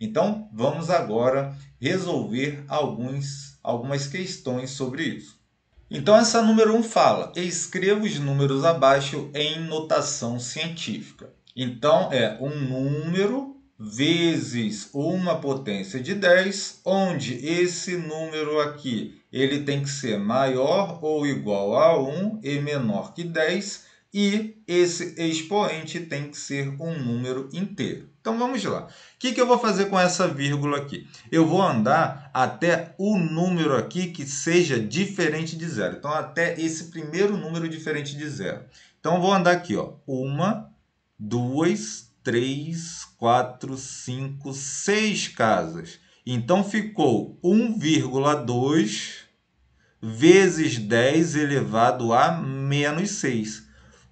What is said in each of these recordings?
Então, vamos agora resolver algumas questões sobre isso. Então, essa número 1 fala: escreva os números abaixo em notação científica. Então, é um número vezes uma potência de 10, onde esse número aqui ele tem que ser maior ou igual a 1 e menor que 10, e esse expoente tem que ser um número inteiro. Então, vamos lá. O que eu vou fazer com essa vírgula aqui? Eu vou andar até o número aqui que seja diferente de zero. Então, até esse primeiro número diferente de zero. Então, eu vou andar aqui, ó. 1, 2, 3, 4, 5, 6 casas. Então, ficou 1,2 vezes 10 elevado a menos 6.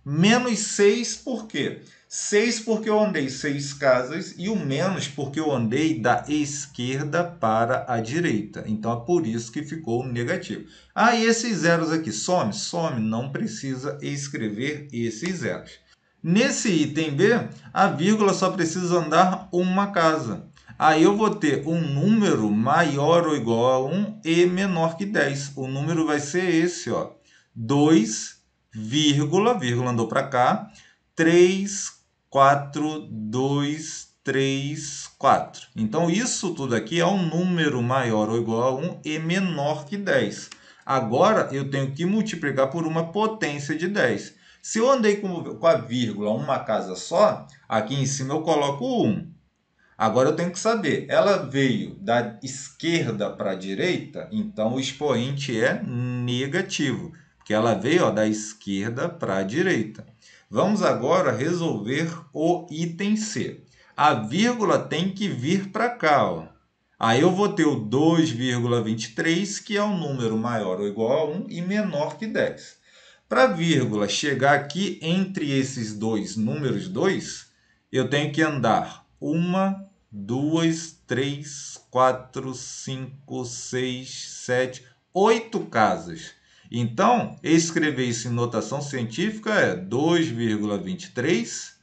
Menos 6 por quê? 6 porque eu andei 6 casas e o menos porque eu andei da esquerda para a direita. Então, é por isso que ficou negativo. Ah, e esses zeros aqui, some? Some, não precisa escrever esses zeros. Nesse item B, a vírgula só precisa andar uma casa. Aí eu vou ter um número maior ou igual a 1 e menor que 10. O número vai ser esse, ó. 2, vírgula andou para cá, 3, 4, 2, 3, 4. Então, isso tudo aqui é um número maior ou igual a 1 e menor que 10. Agora, eu tenho que multiplicar por uma potência de 10. Se eu andei com a vírgula uma casa só, aqui em cima eu coloco 1. Agora eu tenho que saber, ela veio da esquerda para a direita, então o expoente é negativo, porque ela veio, ó, da esquerda para a direita. Vamos agora resolver o item C. A vírgula tem que vir para cá, ó. Aí eu vou ter o 2,23, que é um número maior ou igual a 1 e menor que 10. Para a vírgula chegar aqui entre esses dois números 2, eu tenho que andar 1, 2, 3, 4, 5, 6, 7, 8 casas. Então, escrever isso em notação científica é 2,23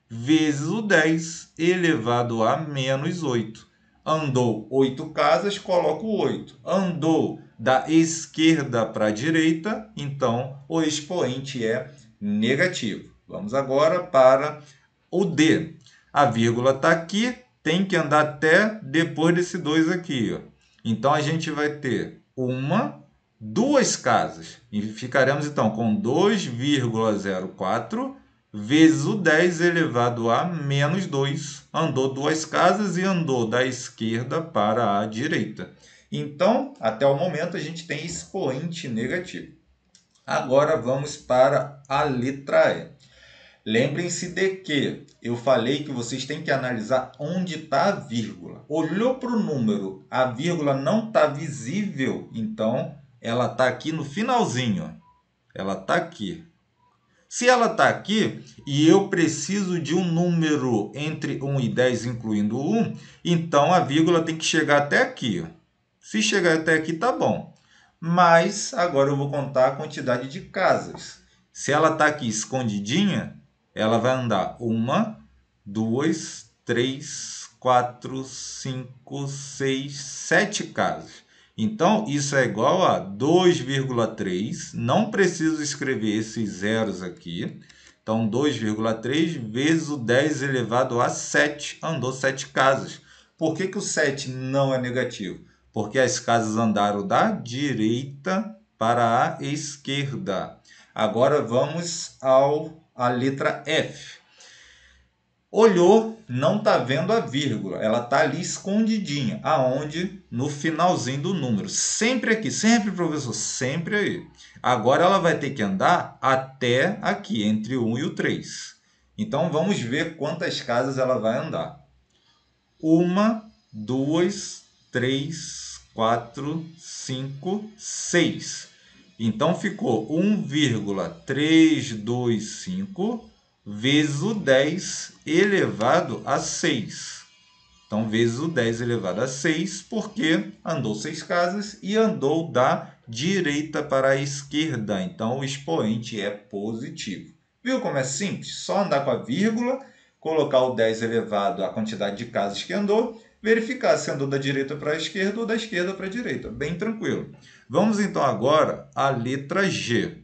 vezes o 10 elevado a menos 8. Andou 8 casas, coloco 8. Andou da esquerda para a direita, então o expoente é negativo. Vamos agora para o D. A vírgula está aqui, tem que andar até depois desse 2 aqui, ó. Então, a gente vai ter duas casas. E ficaremos, então, com 2,04 vezes o 10 elevado a menos 2. Andou duas casas e andou da esquerda para a direita. Então, até o momento, a gente tem expoente negativo. Agora, vamos para a letra E. Lembrem-se de que eu falei que vocês têm que analisar onde está a vírgula. Olhou para o número, a vírgula não está visível, então ela está aqui no finalzinho. Ela está aqui. Se ela está aqui e eu preciso de um número entre 1 e 10, incluindo 1, então a vírgula tem que chegar até aqui. Se chegar até aqui, tá bom. Mas agora eu vou contar a quantidade de casas. Se ela está aqui escondidinha, ela vai andar 1, 2, 3, 4, 5, 6, 7 casas. Então, isso é igual a 2,3. Não preciso escrever esses zeros aqui. Então, 2,3 vezes o 10 elevado a 7. Andou 7 casas. Por que o 7 não é negativo? Porque as casas andaram da direita para a esquerda. Agora vamos à letra F. Olhou, não está vendo a vírgula, ela está ali escondidinha. Aonde? No finalzinho do número. Sempre aqui, sempre, professor, sempre aí. Agora ela vai ter que andar até aqui, entre o 1 e o 3. Então, vamos ver quantas casas ela vai andar. 1, 2, 3, 4, 5, 6. Então, ficou 1,325 vezes o 10 elevado a 6. Então, vezes o 10 elevado a 6, porque andou 6 casas e andou da direita para a esquerda. Então, o expoente é positivo. Viu como é simples? Só andar com a vírgula, colocar o 10 elevado à quantidade de casas que andou verificar se andou da direita para a esquerda ou da esquerda para a direita. Bem tranquilo. Vamos então agora à letra G.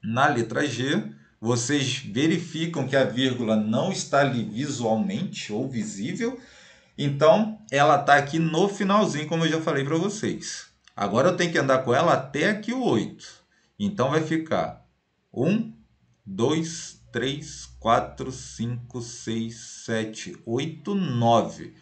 Na letra G, vocês verificam que a vírgula não está ali visualmente ou visível. Então, ela está aqui no finalzinho, como eu já falei para vocês. Agora eu tenho que andar com ela até aqui o 8. Então, vai ficar 1, 2, 3, 4, 5, 6, 7, 8, 9.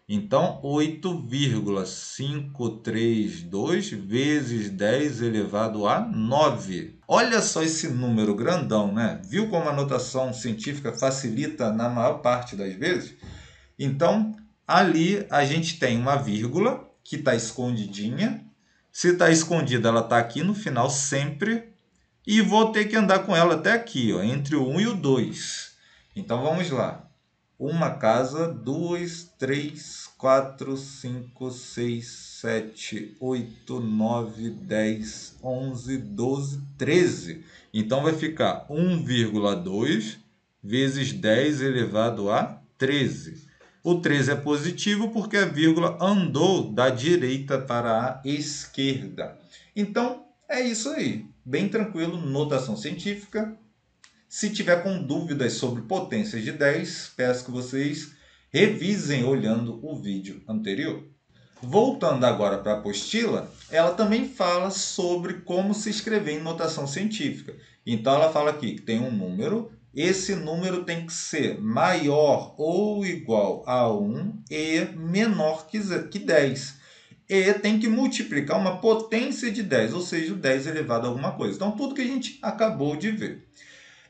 Então, 8,532 vezes 10 elevado a 9. Olha só esse número grandão, né? Viu como a notação científica facilita na maior parte das vezes? Então, ali a gente tem uma vírgula que está escondidinha. Se está escondida, ela está aqui no final sempre. E vou ter que andar com ela até aqui, ó, entre o 1 e o 2. Então, vamos lá. Uma casa, 2, 3, 4, 5, 6, 7, 8, 9, 10, 11, 12, 13. Então, vai ficar 1,2 vezes 10 elevado a 13. O 13 é positivo porque a vírgula andou da direita para a esquerda. Então, é isso aí. Bem tranquilo, notação científica. Se tiver com dúvidas sobre potências de 10, peço que vocês revisem olhando o vídeo anterior. Voltando agora para a apostila, ela também fala sobre como se escrever em notação científica. Então, ela fala aqui que tem um número, esse número tem que ser maior ou igual a 1 e menor que 10. E tem que multiplicar uma potência de 10, ou seja, o 10 elevado a alguma coisa. Então, tudo que a gente acabou de ver.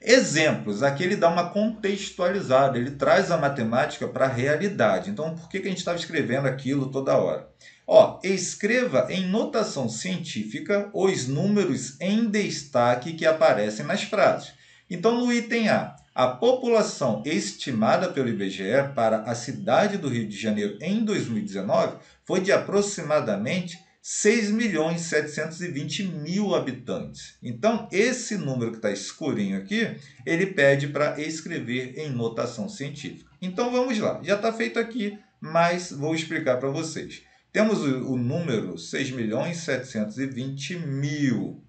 Exemplos, aqui ele dá uma contextualizada, ele traz a matemática para a realidade. Então, por que a gente estava escrevendo aquilo toda hora? Ó, escreva em notação científica os números em destaque que aparecem nas frases. Então, no item a população estimada pelo IBGE para a cidade do Rio de Janeiro em 2019 foi de aproximadamente 6.720.000 habitantes. Então, esse número que está escurinho aqui, ele pede para escrever em notação científica. Então, vamos lá. Já está feito aqui, mas vou explicar para vocês. Temos o número 6.720.000.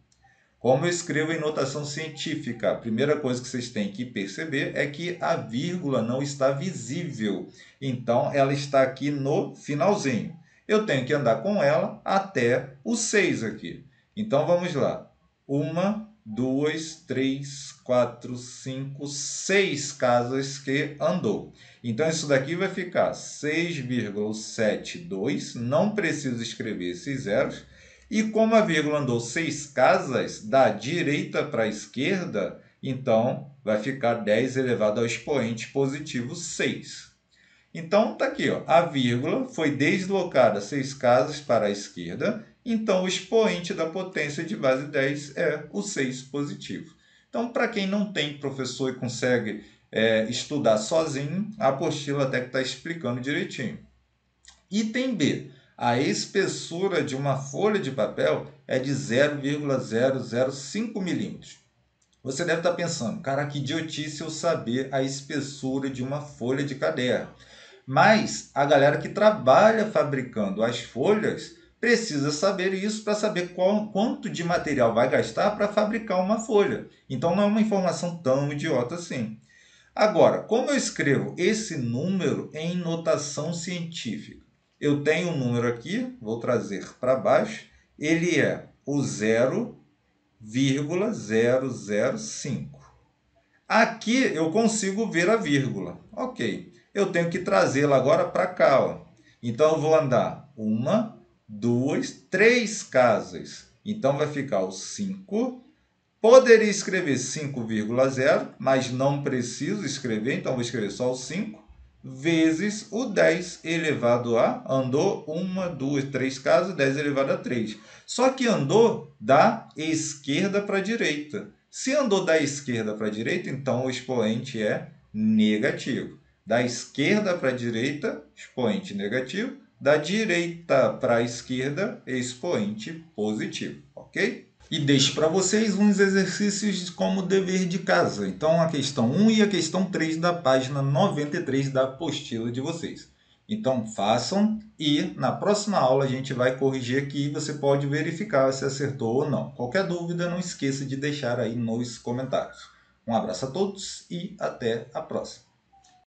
Como eu escrevo em notação científica? A primeira coisa que vocês têm que perceber é que a vírgula não está visível. Então, ela está aqui no finalzinho. Eu tenho que andar com ela até o 6 aqui. Então, vamos lá. 1, 2, 3, 4, 5, 6 casas que andou. Então, isso daqui vai ficar 6,72. Não preciso escrever esses zeros. E como a vírgula andou 6 casas da direita para a esquerda, então vai ficar 10 elevado ao expoente positivo 6. Então, está aqui, ó, a vírgula foi deslocada 6 casas para a esquerda, então o expoente da potência de base 10 é o 6 positivo. Então, para quem não tem professor e consegue estudar sozinho, a apostila até que está explicando direitinho. Item B. A espessura de uma folha de papel é de 0,005 milímetros. Você deve estar pensando, cara, que idiotice eu saber a espessura de uma folha de caderno. Mas a galera que trabalha fabricando as folhas precisa saber isso para saber quanto de material vai gastar para fabricar uma folha. Então não é uma informação tão idiota assim. Agora, como eu escrevo esse número em notação científica? Eu tenho um número aqui, vou trazer para baixo, ele é o 0,005. Aqui eu consigo ver a vírgula. Ok, eu tenho que trazê-la agora para cá. Ó. Então, eu vou andar 1, 2, 3 casas. Então, vai ficar o 5. Poderia escrever 5,0, mas não preciso escrever, então vou escrever só o 5. Vezes o 10 elevado a, andou 1, 2, 3 casas, 10 elevado a 3. Só que andou da esquerda para a direita. Se andou da esquerda para a direita, então o expoente é negativo. Da esquerda para a direita, expoente negativo. Da direita para a esquerda, expoente positivo, ok? E deixo para vocês uns exercícios como dever de casa. Então, a questão 1 e a questão 3 da página 93 da apostila de vocês. Então façam e na próxima aula a gente vai corrigir aqui e você pode verificar se acertou ou não. Qualquer dúvida, não esqueça de deixar aí nos comentários. Um abraço a todos e até a próxima.